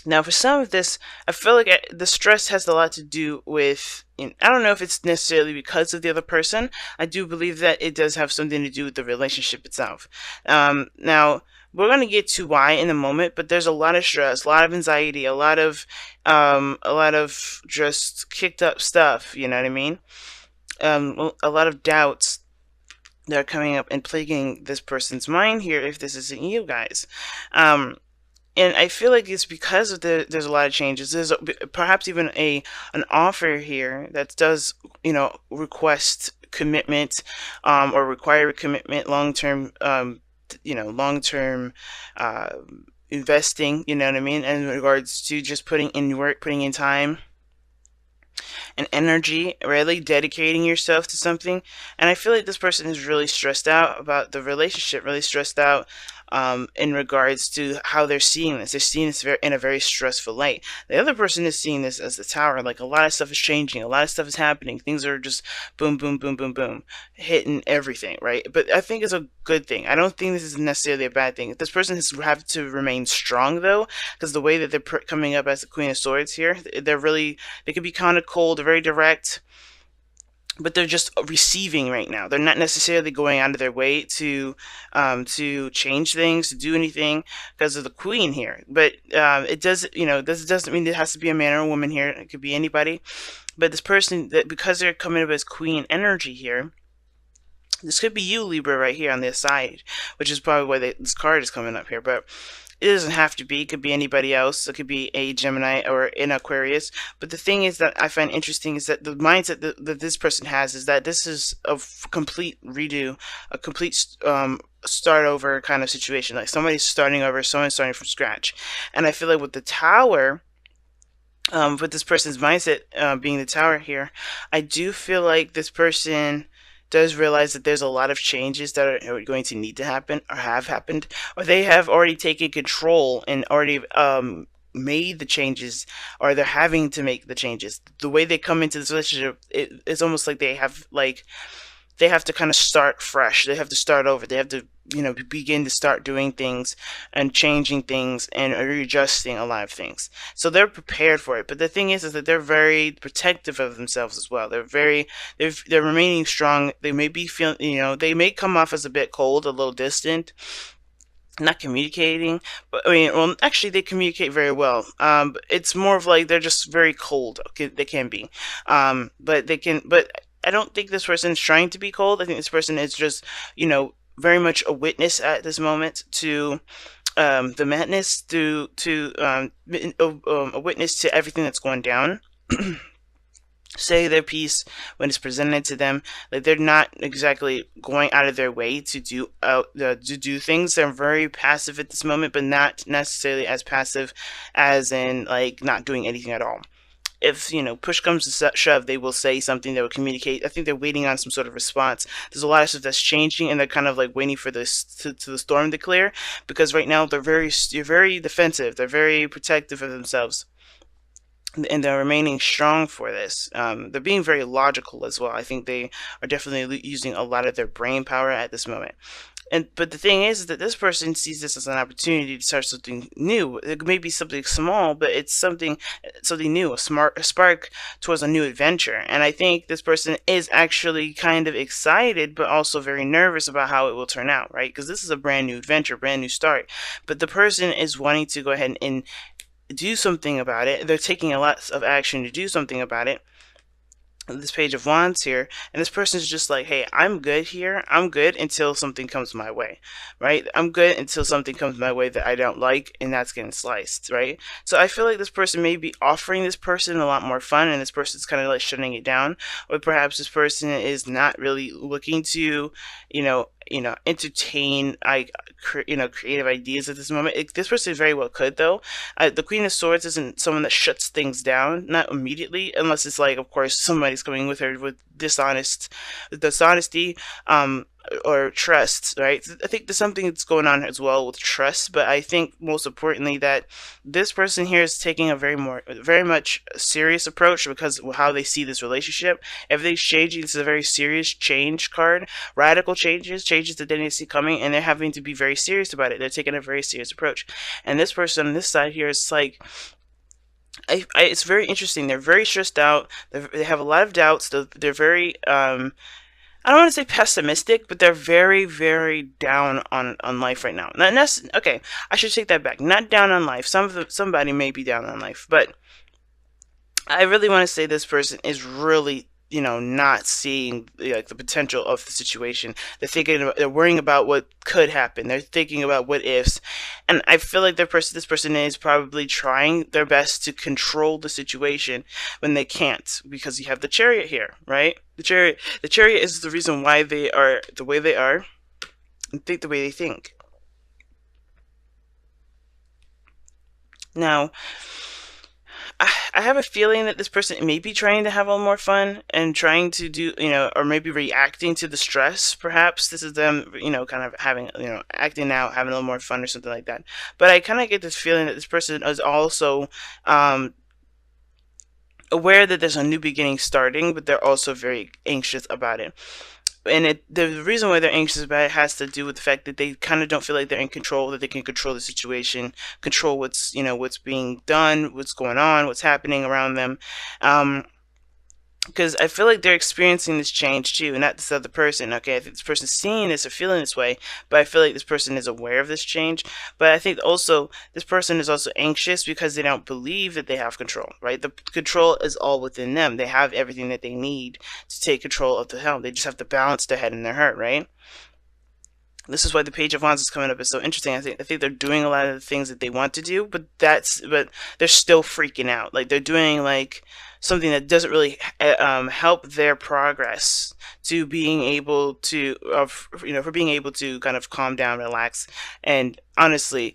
Now, for some of this, I feel like the stress has a lot to do with, I don't know if it's necessarily because of the other person. I do believe that it does have something to do with the relationship itself. Now, we're going to get to why in a moment, but there's a lot of stress, a lot of anxiety, a lot of just kicked up stuff, you know what I mean? A lot of doubts that are coming up and plaguing this person's mind here if this isn't you guys. Um, and I feel like it's because of there's a lot of changes. There's perhaps even an offer here that does, request commitment, or require commitment, long term, long term, uh, investing. You know what I mean? In regards to just putting in work, putting in time and energy, really dedicating yourself to something. And I feel like this person is really stressed out about the relationship, really stressed out, in regards to how they're seeing this. They're seeing this in a very stressful light. The other person is seeing this as the tower. Like, a lot of stuff is changing, a lot of stuff is happening. Things are just boom, boom, boom, boom, boom, hitting everything, right? But I think it's a good thing. I don't think this is necessarily a bad thing. This person has have to remain strong though, because the way that they're coming up as the Queen of Swords here, they can be kind of cold, very direct, but they're just receiving right now. They're not necessarily going out of their way to change things, to do anything because of the queen here. But it does, this doesn't mean it has to be a man or a woman here. It could be anybody. But this person, that because they're coming up as queen energy here, this could be you, Libra, right here on this side, which is probably why this card is coming up here. But it doesn't have to be. It could be anybody else. It could be a Gemini or an Aquarius. But the thing is that I find interesting is that the mindset that this person has is that this is a complete redo, a complete start over kind of situation. Like, somebody's starting over, someone's starting from scratch. And I feel like with the Tower, with this person's mindset being the Tower here, I do feel like this person does realize that there's a lot of changes that are going to need to happen or have happened, or they have already taken control and already made the changes, or they're having to make the changes. The way they come into this relationship, it's almost like they have to kind of start fresh. They have to start over. They have to, begin to start doing things and changing things and readjusting a lot of things. So they're prepared for it. But the thing is that they're very protective of themselves as well. They're remaining strong. They may be feeling, they may come off as a bit cold, a little distant, not communicating. But I mean, well, actually they communicate very well. It's more of like they're just very cold. Okay, they can be, but I don't think this person is trying to be cold. I think this person is just, very much a witness at this moment to the madness, a witness to everything that's going down. Say their piece when it's presented to them. Like, they're not exactly going out of their way to do things. They're very passive at this moment, but not necessarily as passive as in like not doing anything at all. If push comes to shove, they will say something, they will communicate. I think they're waiting on some sort of response. There's a lot of stuff that's changing, and they're kind of like waiting for this to the storm to clear, because right now they're very defensive, they're very protective of themselves, and they're remaining strong for this. They're being very logical as well. I think they are definitely using a lot of their brain power at this moment. But the thing is that this person sees this as an opportunity to start something new. It may be something small, but it's something new, a spark towards a new adventure. And I think this person is actually kind of excited, but also very nervous about how it will turn out, right? Because this is a brand new adventure, brand new start. But the person is wanting to go ahead and do something about it. They're taking a lot of action to do something about it. This Page of Wands here, and this person's just like, hey, I'm good here. I'm good until something comes my way, right? I'm good until something comes my way that I don't like, and that's getting sliced, right? So I feel like this person may be offering this person a lot more fun, and this person's kind of like shutting it down, or perhaps this person is not really looking to, entertain creative ideas at this moment. This person very well could though. The Queen of Swords isn't someone that shuts things down, not immediately, unless it's like, of course, somebody's coming with her with dishonesty, or trust, right? I think there's something that's going on as well with trust, but I think most importantly that this person here is taking a very much serious approach because of how they see this relationship. Everything's changing. This is a very serious change card, radical changes that they didn't see coming, and they're having to be very serious about it. They're taking a very serious approach. And this person on this side here is like, it's very interesting. They're very stressed out. They have a lot of doubts. They're very I don't want to say pessimistic, but they're very, very down on life right now. Not okay. I should take that back. Not down on life. Somebody may be down on life, but I really want to say this person is really, not seeing like the potential of the situation. They're worrying about what could happen. They're thinking about what ifs, and I feel like this person is probably trying their best to control the situation when they can't, because you have the Chariot here, right? The Chariot is the reason why they are the way they are and think the way they think. Now, I have a feeling that this person may be trying to have a little more fun and trying to do, or maybe reacting to the stress. Perhaps this is them, kind of having, acting out, having a little more fun or something like that. But I kind of get this feeling that this person is also aware that there's a new beginning starting, but they're also very anxious about it. And the reason why they're anxious about it has to do with the fact that they kind of don't feel like they're in control, that they can control the situation, control what's being done, what's going on, what's happening around them. Because I feel like they're experiencing this change too, and not this other person. Okay, I think this person's seeing this or feeling this way, but I feel like this person is aware of this change. But I think also this person is also anxious because they don't believe that they have control, right? The control is all within them. They have everything that they need to take control of the helm. They just have to balance their head and their heart, right? This is why the Page of Wands is coming up. It's so interesting. I think they're doing a lot of the things that they want to do, but they're still freaking out. Like they're doing like something that doesn't really help their progress to being able to for being able to kind of calm down, relax, and honestly,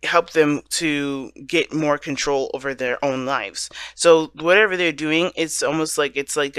help them to get more control over their own lives. So whatever they're doing, it's almost like it's like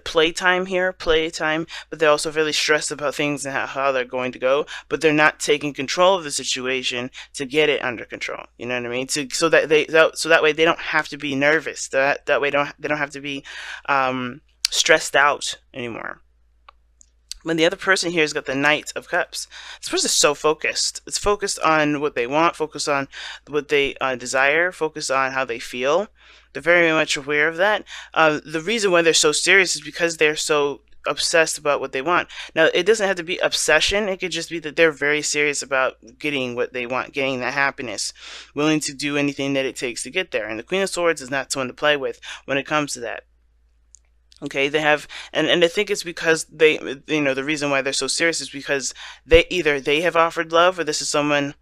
playtime here, playtime, but they're also really stressed about things and how they're going to go, but they're not taking control of the situation to get it under control. You know what I mean? So that way they don't have to be nervous. That way they don't have to be stressed out anymore. When the other person here has got the Knight of Cups, this person is so focused. It's focused on what they want, focused on what they desire, focused on how they feel. They're very much aware of that. The reason why they're so serious is because they're so obsessed about what they want. Now, it doesn't have to be obsession. It could just be that they're very serious about getting what they want, getting that happiness, willing to do anything that it takes to get there. And the Queen of Swords is not someone to play with when it comes to that. Okay, they have, and I think it's because the reason why they're so serious is because they have offered love, or this is someone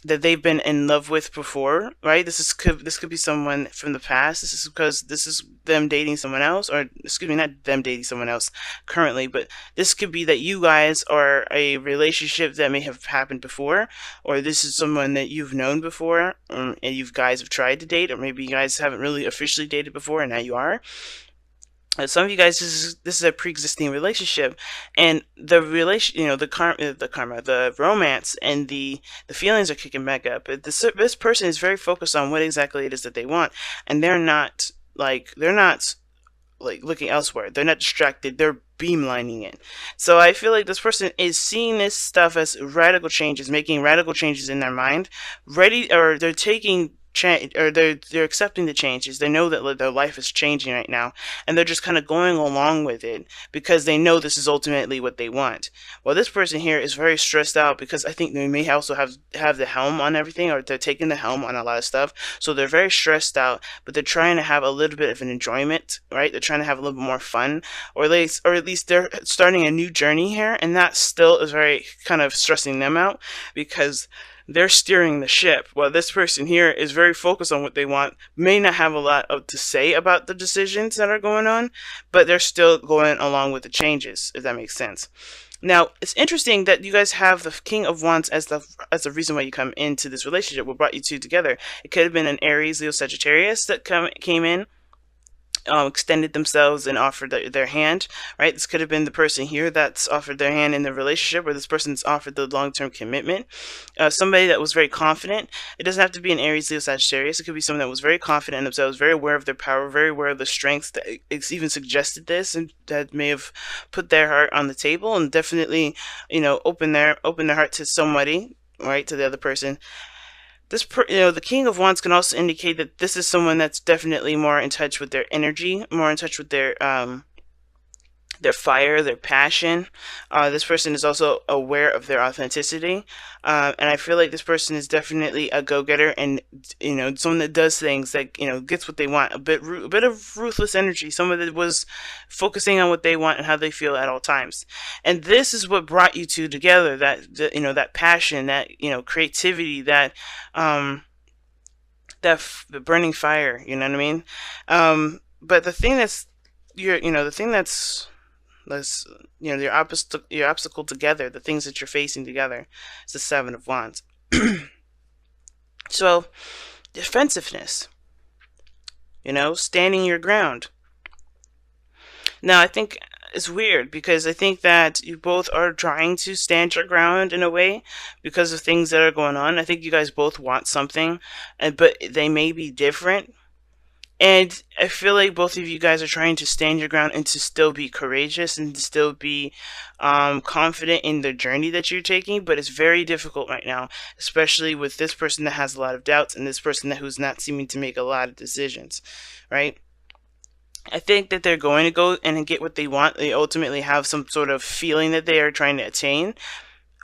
that they've been in love with before, right? This could be someone from the past. This is because this is them dating someone else, or excuse me, not them dating someone else currently, but this could be that you guys are a relationship that may have happened before, or this is someone that you've known before, and you guys have tried to date, or maybe you guys haven't really officially dated before, and now you are. Some of you guys, this is a pre-existing relationship, and the relation, the romance, and the feelings are kicking back up. But this person is very focused on what exactly it is that they want, and they're not like looking elsewhere. They're not distracted. They're beamlining it. So I feel like this person is seeing this stuff as radical changes, making radical changes in their mind, or they're taking change, or they're accepting the changes. They know that their life is changing right now, and they're just kind of going along with it because they know this is ultimately what they want. Well, this person here is very stressed out because I think they may also have the helm on everything, or they're taking the helm on a lot of stuff. So they're very stressed out, but they're trying to have a little bit of an enjoyment, right? They're trying to have a little bit more fun, or at least they're starting a new journey here, and that still is very kind of stressing them out because they're steering the ship, while this person here is very focused on what they want, may not have a lot to say about the decisions that are going on, but they're still going along with the changes, if that makes sense. Now, it's interesting that you guys have the King of Wands as the reason why you come into this relationship, what brought you two together. It could have been an Aries, Leo, Sagittarius that came in, extended themselves and offered their hand, right? This could have been the person here that's offered their hand in the relationship, or this person's offered the long-term commitment. Somebody that was very confident. It doesn't have to be an Aries, Leo, Sagittarius. It could be someone that was very confident in themselves, very aware of their power, very aware of the strengths, that it's even suggested this, and that may have put their heart on the table, and definitely, open their heart to somebody, right, to the other person. the King of Wands can also indicate that this is someone that's definitely more in touch with their energy, more in touch with their fire, their passion. This person is also aware of their authenticity, and I feel like this person is definitely a go-getter, and someone that does things that gets what they want. A bit of ruthless energy. Someone that was focusing on what they want and how they feel at all times. And this is what brought you two together. That passion, that creativity, the burning fire. You know what I mean? But the thing that's the thing that's let's your obstacle together, the things that you're facing together, is the Seven of Wands. So defensiveness, standing your ground. Now I think it's weird because I think that you both are trying to stand your ground in a way because of things that are going on. I think you guys both want something, but they may be different. And I feel like both of you guys are trying to stand your ground and to still be courageous and to still be confident in the journey that you're taking. But it's very difficult right now, especially with this person that has a lot of doubts and this person who's not seeming to make a lot of decisions, right? I think that they're going to go and get what they want. They ultimately have some sort of feeling that they are trying to attain,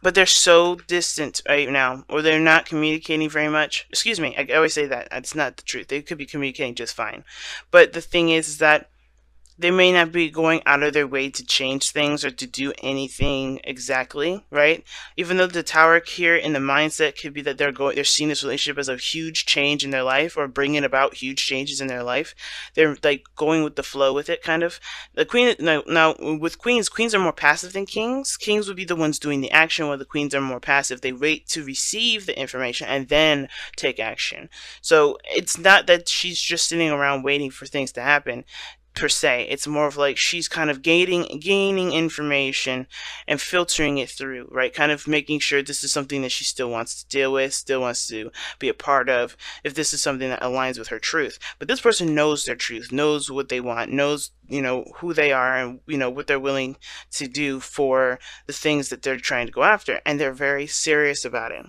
but they're so distant right now, or they're not communicating very much. Excuse me, I always say that. It's not the truth. They could be communicating just fine. But the thing is that they may not be going out of their way to change things or to do anything exactly, right? Even though the Tower here in the mindset could be that they're seeing this relationship as a huge change in their life or bringing about huge changes in their life. They're like going with the flow with it, kind of. The Queen, now with queens are more passive than kings. Kings would be the ones doing the action, while the queens are more passive. They wait to receive the information and then take action. So it's not that she's just sitting around waiting for things to happen per se. It's more of like she's kind of gaining information and filtering it through, right? Kind of making sure this is something that she still wants to deal with, still wants to be a part of, if this is something that aligns with her truth. But this person knows their truth, knows what they want, knows who they are, and what they're willing to do for the things that they're trying to go after, and they're very serious about it.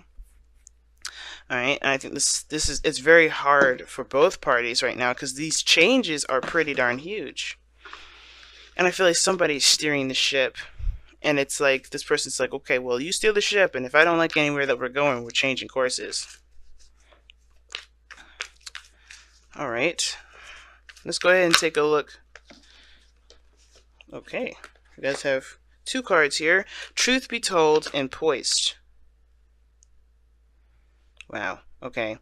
All right, and I think it's very hard for both parties right now because these changes are pretty darn huge. And I feel like somebody's steering the ship, and it's like this person's like, okay, well, you steer the ship, and if I don't like anywhere that we're going, we're changing courses. All right, let's go ahead and take a look. Okay, you guys have two cards here: Truth Be Told and Poised. Wow, okay.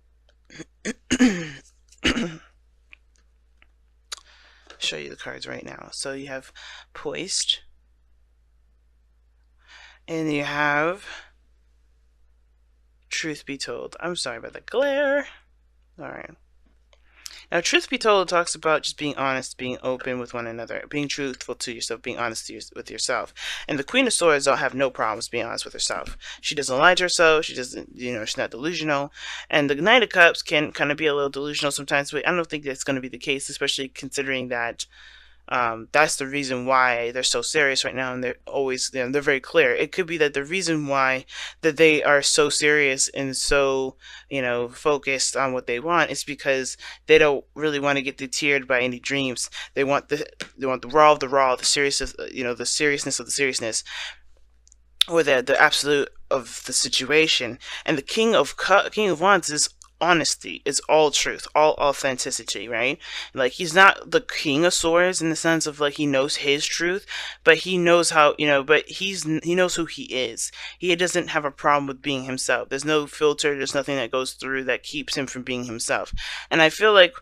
Show you the cards right now. So you have Poised, and you have Truth Be Told. I'm sorry about the glare. Alright. Now, Truth Be Told talks about just being honest, being open with one another, being truthful to yourself, being honest with yourself. And the Queen of Swords don't have no problems being honest with herself. She doesn't lie to herself. She doesn't, she's not delusional. And the Knight of Cups can kind of be a little delusional sometimes, but I don't think that's going to be the case, especially considering that that's the reason why they're so serious right now, and they're always, they're very clear. It could be that the reason why that they are so serious and so, focused on what they want is because they don't really want to get deterred by any dreams. They want the raw of the raw, the serious of, the seriousness of the seriousness, or the absolute of the situation. And the King of Wands is honesty, is all truth, all authenticity, right? Like, he's not the King of Swords in the sense of like he knows his truth, but he knows how, but he knows who he is. He doesn't have a problem with being himself. There's no filter, there's nothing that goes through that keeps him from being himself. And I feel like,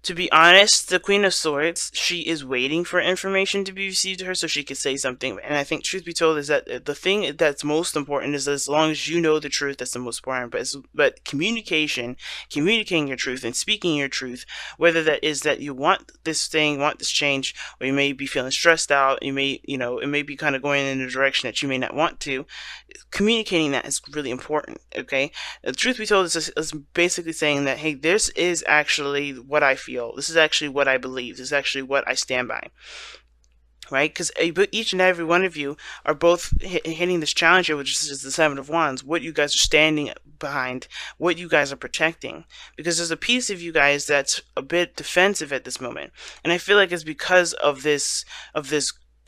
to be honest, the Queen of Swords, she is waiting for information to be received to her so she could say something. And I think, truth be told, is that the thing that's most important is, as long as you know the truth, that's the most important. But communicating your truth and speaking your truth, whether that is that you want this thing, want this change, or you may be feeling stressed out, you may, it may be kind of going in a direction that you may not want to, communicating that is really important, okay? The truth be told is basically saying that, hey, this is actually what I feel. This is actually what I believe. This is actually what I stand by. right? Because each and every one of you are both hitting this challenge here, which is the Seven of Wands, what you guys are standing behind, what you guys are protecting. Because there's a piece of you guys that's a bit defensive at this moment. And I feel like it's because of this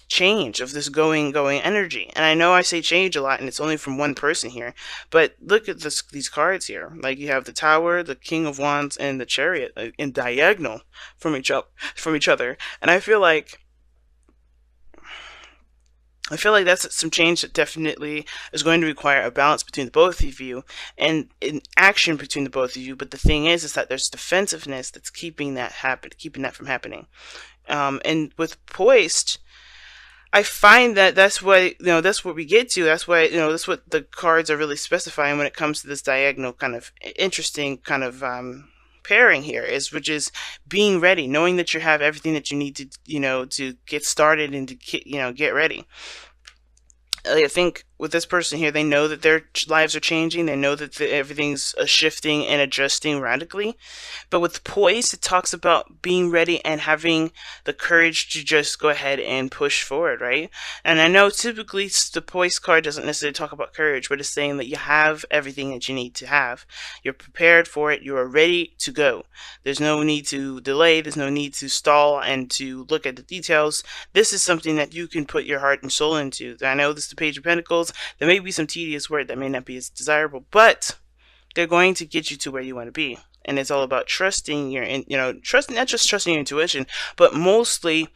change, of this going energy. And I know I say change a lot and it's only from one person here, but look at these cards here. Like, you have the Tower, the King of Wands, and the Chariot in diagonal from each other. And I feel like that's some change that definitely is going to require a balance between the both of you and an action between the both of you. But the thing is that there's defensiveness that's keeping that from happening. And with Poised, I find that that's what that's what we get to. That's why that's what the cards are really specifying when it comes to this diagonal kind of interesting kind of pairing here, which is being ready, knowing that you have everything that you need to to get started and to get ready. I think with this person here, they know that their lives are changing. They know that everything's shifting and adjusting radically. But with Poise, it talks about being ready and having the courage to just go ahead and push forward, right? And I know typically the Poise card doesn't necessarily talk about courage, but it's saying that you have everything that you need to have. You're prepared for it. You are ready to go. There's no need to delay. There's no need to stall and to look at the details. This is something that you can put your heart and soul into. I know this is the Page of Pentacles. There may be some tedious work that may not be as desirable, but they're going to get you to where you want to be. And it's all about trusting not just trusting your intuition, but mostly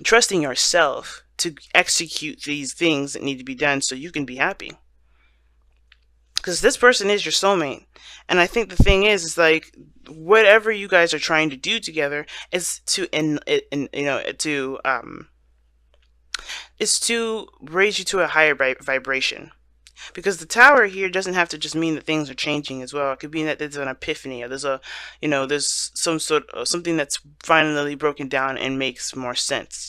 trusting yourself to execute these things that need to be done so you can be happy. Because this person is your soulmate. And I think the thing is like, whatever you guys are trying to do together is to raise you to a higher vibration. Because the Tower here doesn't have to just mean that things are changing as well. It could mean that there's an epiphany, or there's some sort of something that's finally broken down and makes more sense.